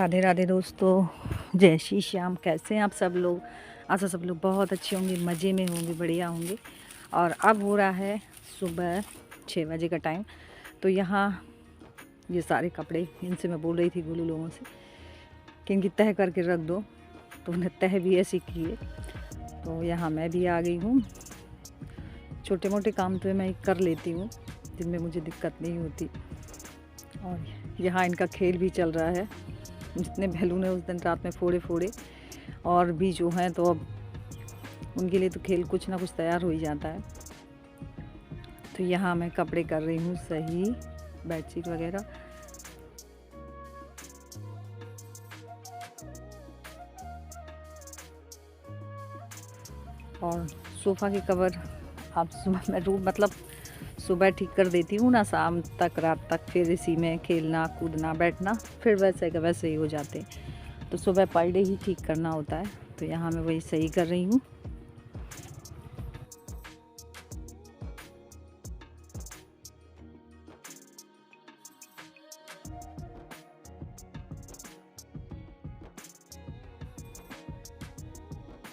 राधे राधे दोस्तों, जय श्री श्याम। कैसे हैं आप सब लोग? आशा सब लोग बहुत अच्छे होंगे, मज़े में होंगे, बढ़िया होंगे। और अब हो रहा है सुबह 6 बजे का टाइम। तो यहाँ ये सारे कपड़े, इनसे मैं बोल रही थी गोलू लोगों से कि इनकी तह करके रख दो, तो उन्हें तह भी ऐसी किए। तो यहाँ मैं भी आ गई हूँ। छोटे मोटे काम तो मैं कर लेती हूँ जिनमें मुझे दिक्कत नहीं होती। और यहाँ इनका खेल भी चल रहा है। जितने बैलून है उस दिन रात में फोड़े और भी जो हैं, तो अब उनके लिए तो खेल कुछ ना कुछ तैयार हो ही जाता है। तो यहाँ मैं कपड़े कर रही हूँ सही, बेडशीट वगैरह। और सोफ़ा के कवर आप सुबह मैं मतलब सुबह ठीक कर देती हूँ ना, शाम तक रात तक फिर इसी में खेलना कूदना बैठना फिर वैसे का वैसे ही हो जाते हैं। तो सुबह पर डे ही ठीक करना होता है। तो यहाँ मैं वही सही कर रही हूँ।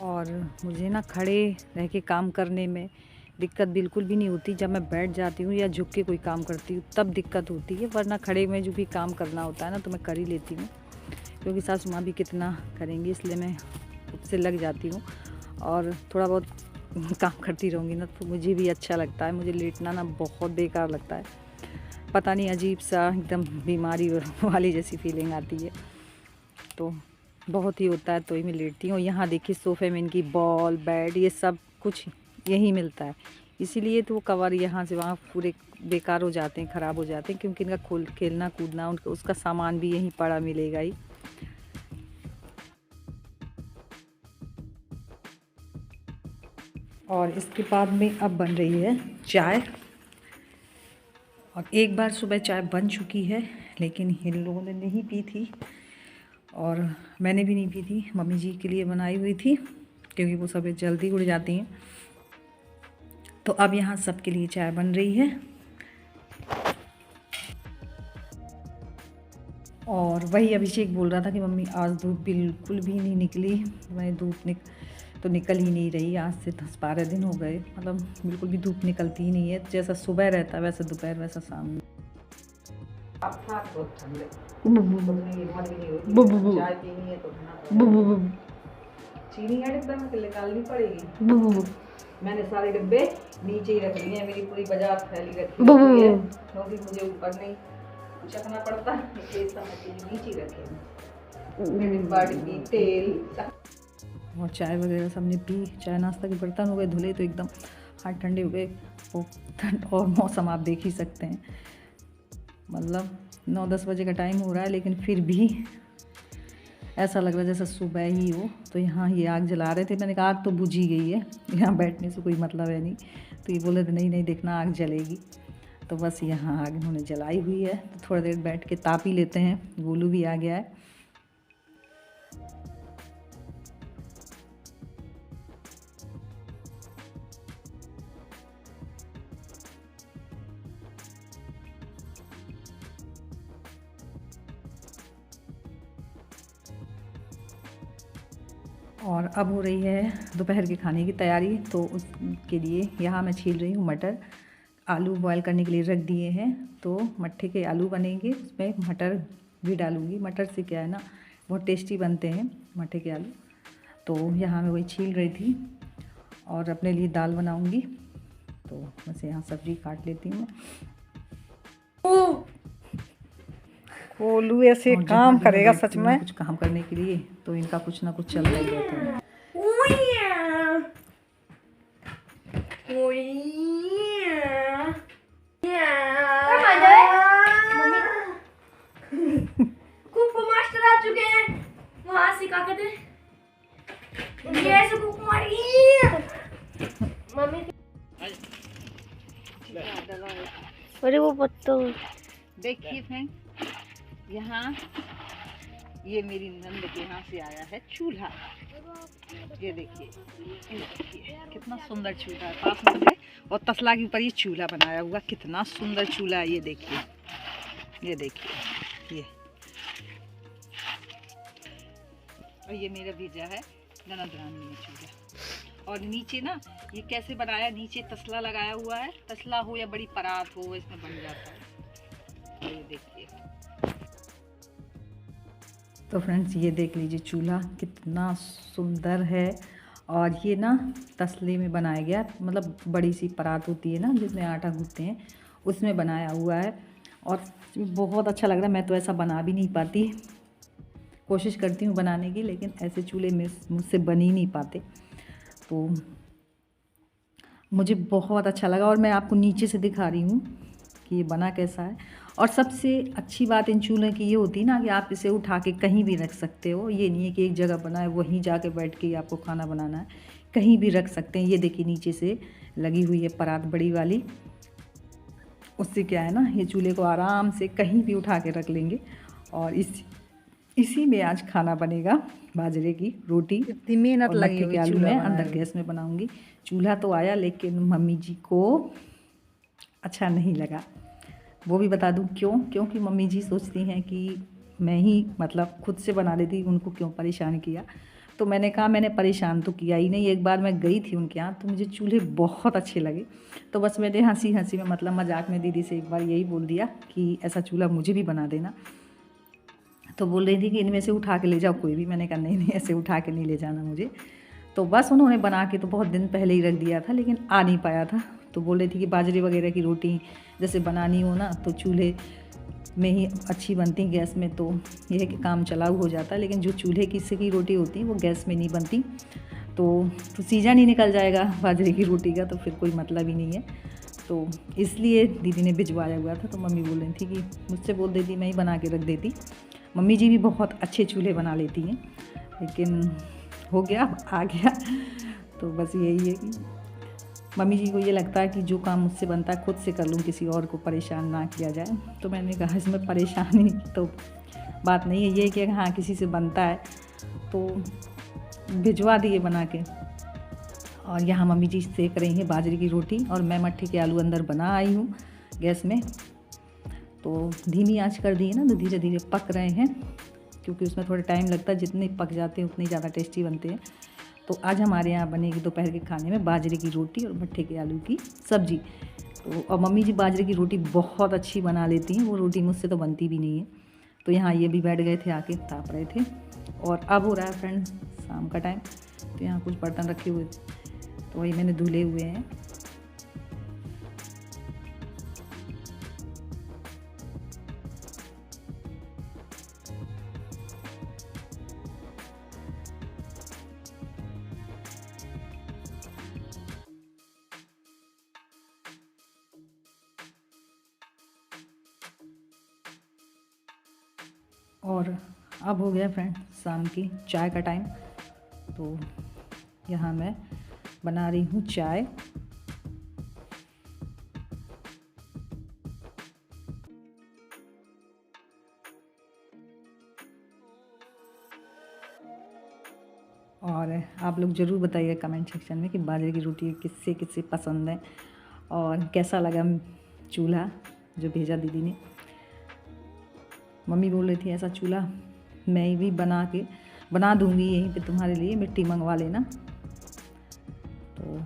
और मुझे ना खड़े रह के काम करने में दिक्कत बिल्कुल भी नहीं होती। जब मैं बैठ जाती हूँ या झुक के कोई काम करती हूँ तब दिक्कत होती है, वरना खड़े में जो भी काम करना होता है ना तो मैं कर ही लेती हूँ, क्योंकि सासू माँ भी कितना करेंगी, इसलिए मैं उससे लग जाती हूँ। और थोड़ा बहुत काम करती रहूँगी ना तो मुझे भी अच्छा लगता है। मुझे लेटना ना बहुत बेकार लगता है, पता नहीं अजीब सा एकदम बीमारी वाली जैसी फीलिंग आती है। तो बहुत ही होता है तो ही मैं लेटती हूँ। यहाँ देखिए सोफ़े में इनकी बॉल बेड ये सब कुछ यहीं मिलता है, इसीलिए तो वो कवर यहाँ से वहाँ पूरे बेकार हो जाते हैं, ख़राब हो जाते हैं, क्योंकि इनका खेलना कूदना उनका उसका सामान भी यहीं पड़ा मिलेगा ही। और इसके बाद में अब बन रही है चाय। और एक बार सुबह चाय बन चुकी है, लेकिन इन लोगों ने नहीं पी थी और मैंने भी नहीं पी थी। मम्मी जी के लिए बनाई हुई थी, क्योंकि वो सब जल्दी उड़ जाती हैं। तो अब यहाँ सबके लिए चाय बन रही है। और वही अभिषेक बोल रहा था कि मम्मी आज धूप बिल्कुल भी नहीं निकली। मैं धूप तो निकल ही नहीं रही। आज से 10-12 दिन हो गए, मतलब बिल्कुल भी धूप निकलती ही नहीं है। जैसा सुबह रहता है वैसा दोपहर वैसा शाम में। चीनी है डिब्बे में निकालनी पड़ेगी। मैंने सारे डिब्बे नीचे ही रख लिए हैं, मेरी पूरी बाजार फैली रखी है, क्योंकि मुझे ऊपर नहीं चखना पड़ता, इसलिए नीचे रखे डिब्बा डिब्बी तेल। और चाय वगैरह सबने पी। चाय नाश्ता के बर्तन हो गए धुले, तो एकदम हाथ ठंडे हो गए। और मौसम आप देख ही सकते हैं, मतलब 9-10 बजे का टाइम हो रहा है, लेकिन फिर भी ऐसा लग रहा है जैसा सुबह ही हो। तो यहाँ ये आग जला रहे थे, मैंने कहा आग तो बुझ ही गई है, यहाँ बैठने से कोई मतलब है नहीं। तो ये बोले थे नहीं नहीं देखना आग जलेगी। तो बस यहाँ आग इन्होंने जलाई हुई है, तो थोड़ी देर बैठ के ताप ही लेते हैं। गोलू भी आ गया है। और अब हो रही है दोपहर के खाने की तैयारी। तो उसके लिए यहाँ मैं छील रही हूँ मटर। आलू बॉयल करने के लिए रख दिए हैं, तो मट्ठे के आलू बनेंगे, उसमें मटर भी डालूँगी। मटर से क्या है ना, बहुत टेस्टी बनते हैं मट्ठे के आलू। तो यहाँ मैं वही छील रही थी और अपने लिए दाल बनाऊँगी। तो बस यहाँ सब्ज़ी काट लेती हूँ। गोलू ऐसे काम करेगा सच में, कुछ काम करने के लिए तो इनका कुछ ना कुछ चल रही रहता है। कुकू मास्टर आ चुके हैं, वहाँ सिखा के दे ये से कुकू मारी मम्मी। अरे वो पत्ता देखिए फ्रेंड, यहाँ ये मेरी नंद के यहाँ से आया है चूल्हा। ये देखिए कितना सुंदर चूल्हा है, पास में और तसला के ऊपर ये चूल्हा बनाया हुआ, कितना सुंदर चूल्हा है। ये देखिए, ये देखिए, ये और ये मेरा भेजा है ननद रानी ने चूल्हा। और नीचे ना ये कैसे बनाया, नीचे तसला लगाया हुआ है, तसला हो या बड़ी परात हो इसमें बन जाता है। ये देखिए तो फ्रेंड्स ये देख लीजिए चूल्हा कितना सुंदर है। और ये ना तसले में बनाया गया, मतलब बड़ी सी परात होती है ना जिसमें आटा गूंथते हैं, उसमें बनाया हुआ है। और बहुत अच्छा लग रहा है। मैं तो ऐसा बना भी नहीं पाती, कोशिश करती हूँ बनाने की, लेकिन ऐसे चूल्हे में मुझसे बन ही नहीं पाते। तो मुझे बहुत अच्छा लगा और मैं आपको नीचे से दिखा रही हूँ कि ये बना कैसा है। और सबसे अच्छी बात इन चूल्हे की ये होती है ना कि आप इसे उठा के कहीं भी रख सकते हो। ये नहीं है कि एक जगह बना है वहीं जाके बैठ के आपको खाना बनाना है, कहीं भी रख सकते हैं। ये देखिए नीचे से लगी हुई है परात बड़ी वाली, उससे क्या है ना ये चूल्हे को आराम से कहीं भी उठा के रख लेंगे। और इसी में आज खाना बनेगा, बाजरे की रोटी। इतनी मेहनत लगी हुई आलू मैं अंदर गैस में बनाऊंगी। चूल्हा तो आया लेकिन मम्मी जी को अच्छा नहीं लगा। वो भी बता दूं क्यों, क्योंकि मम्मी जी सोचती हैं कि मैं ही मतलब खुद से बना लेती, उनको क्यों परेशान किया। तो मैंने कहा मैंने परेशान तो किया ही नहीं। एक बार मैं गई थी उनके यहाँ तो मुझे चूल्हे बहुत अच्छे लगे, तो बस मैंने हंसी हंसी में मतलब मजाक में दीदी से एक बार यही बोल दिया कि ऐसा चूल्हा मुझे भी बना देना। तो बोल रही थी कि इनमें से उठा के ले जाओ कोई भी। मैंने कहा नहीं नहीं ऐसे उठा के नहीं ले जाना मुझे। तो बस उन्होंने बना के तो बहुत दिन पहले ही रख दिया था, लेकिन आ नहीं पाया था। तो बोल रही थी कि बाजरे वगैरह की रोटी जैसे बनानी हो ना तो चूल्हे में ही अच्छी बनती, गैस में तो यह है कि काम चलाऊ हो जाता है, लेकिन जो चूल्हे की रोटी होती है वो गैस में नहीं बनती। तो सीजन ही निकल जाएगा बाजरे की रोटी का, तो फिर कोई मतलब ही नहीं है। तो इसलिए दीदी ने भिजवाया हुआ था। तो मम्मी बोल रही थी कि मुझसे बोल देती मैं ही बना के रख देती। मम्मी जी भी बहुत अच्छे चूल्हे बना लेती हैं, लेकिन हो गया आ गया। तो बस यही है कि मम्मी जी को ये लगता है कि जो काम मुझसे बनता है खुद से कर लूँ, किसी और को परेशान ना किया जाए। तो मैंने कहा इसमें परेशानी तो बात नहीं है, ये कि हाँ किसी से बनता है तो भिजवा दिए बना के। और यहाँ मम्मी जी सेक रही हैं बाजरे की रोटी और मैं मट्ठी के आलू अंदर बना आई हूँ गैस में। तो धीमी आंच कर दी है ना, तो धीरे धीरे पक रहे हैं, क्योंकि उसमें थोड़ा टाइम लगता है। जितने पक जाते हैं उतने ज़्यादा टेस्टी बनते हैं। तो आज हमारे यहाँ बनेगी दोपहर के खाने में बाजरे की रोटी और मट्ठे के आलू की सब्ज़ी। तो और मम्मी जी बाजरे की रोटी बहुत अच्छी बना लेती हैं, वो रोटी मुझसे तो बनती भी नहीं है। तो यहाँ ये भी बैठ गए थे आके ताप रहे थे। और अब हो रहा है फ्रेंड्स शाम का टाइम। तो यहाँ कुछ बर्तन रखे हुए थे तो वही मैंने धुले हुए हैं। और अब हो गया फ्रेंड शाम की चाय का टाइम। तो यहाँ मैं बना रही हूँ चाय। और आप लोग ज़रूर बताइए कमेंट सेक्शन में कि बाजरे की रोटी किससे किससे पसंद है और कैसा लगा चूल्हा जो भेजा दीदी ने। मम्मी बोल रही थी ऐसा चूल्हा मैं भी बना दूँगी यहीं पे तुम्हारे लिए, मिट्टी मंगवा लेना तो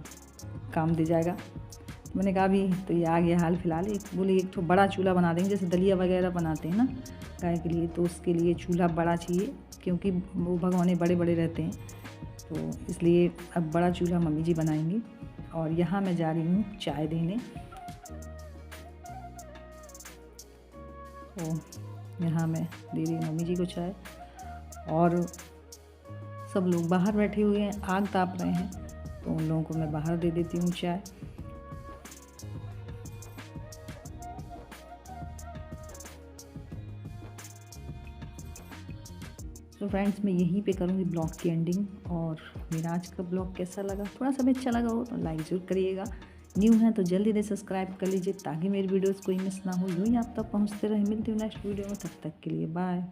काम दे जाएगा। तो मैंने कहा अभी तो ये आ गया हाल फिलहाल। बोले एक तो बड़ा चूल्हा बना देंगे, जैसे दलिया वगैरह बनाते हैं ना गाय के लिए, तो उसके लिए चूल्हा बड़ा चाहिए, क्योंकि वो भगोने बड़े बड़े रहते हैं। तो इसलिए अब बड़ा चूल्हा मम्मी जी बनाएंगी। और यहाँ मैं जा रही हूँ चाय देने। तो यहाँ मैं दे रही हूँ मम्मी जी को चाय और सब लोग बाहर बैठे हुए हैं, आग ताप रहे हैं, तो उन लोगों को मैं बाहर दे देती हूँ चाय। तो फ्रेंड्स मैं यहीं पे करूँगी ब्लॉग की एंडिंग। और मेरा आज का ब्लॉग कैसा लगा, थोड़ा सा भी अच्छा लगा हो तो लाइक ज़रूर करिएगा। न्यू है तो जल्दी से सब्सक्राइब कर लीजिए ताकि मेरी वीडियोस कोई मिस ना हो, यूँ ही आप तक पहुँचते रहे। मिलती हूँ नेक्स्ट वीडियो में, तब तक के लिए बाय।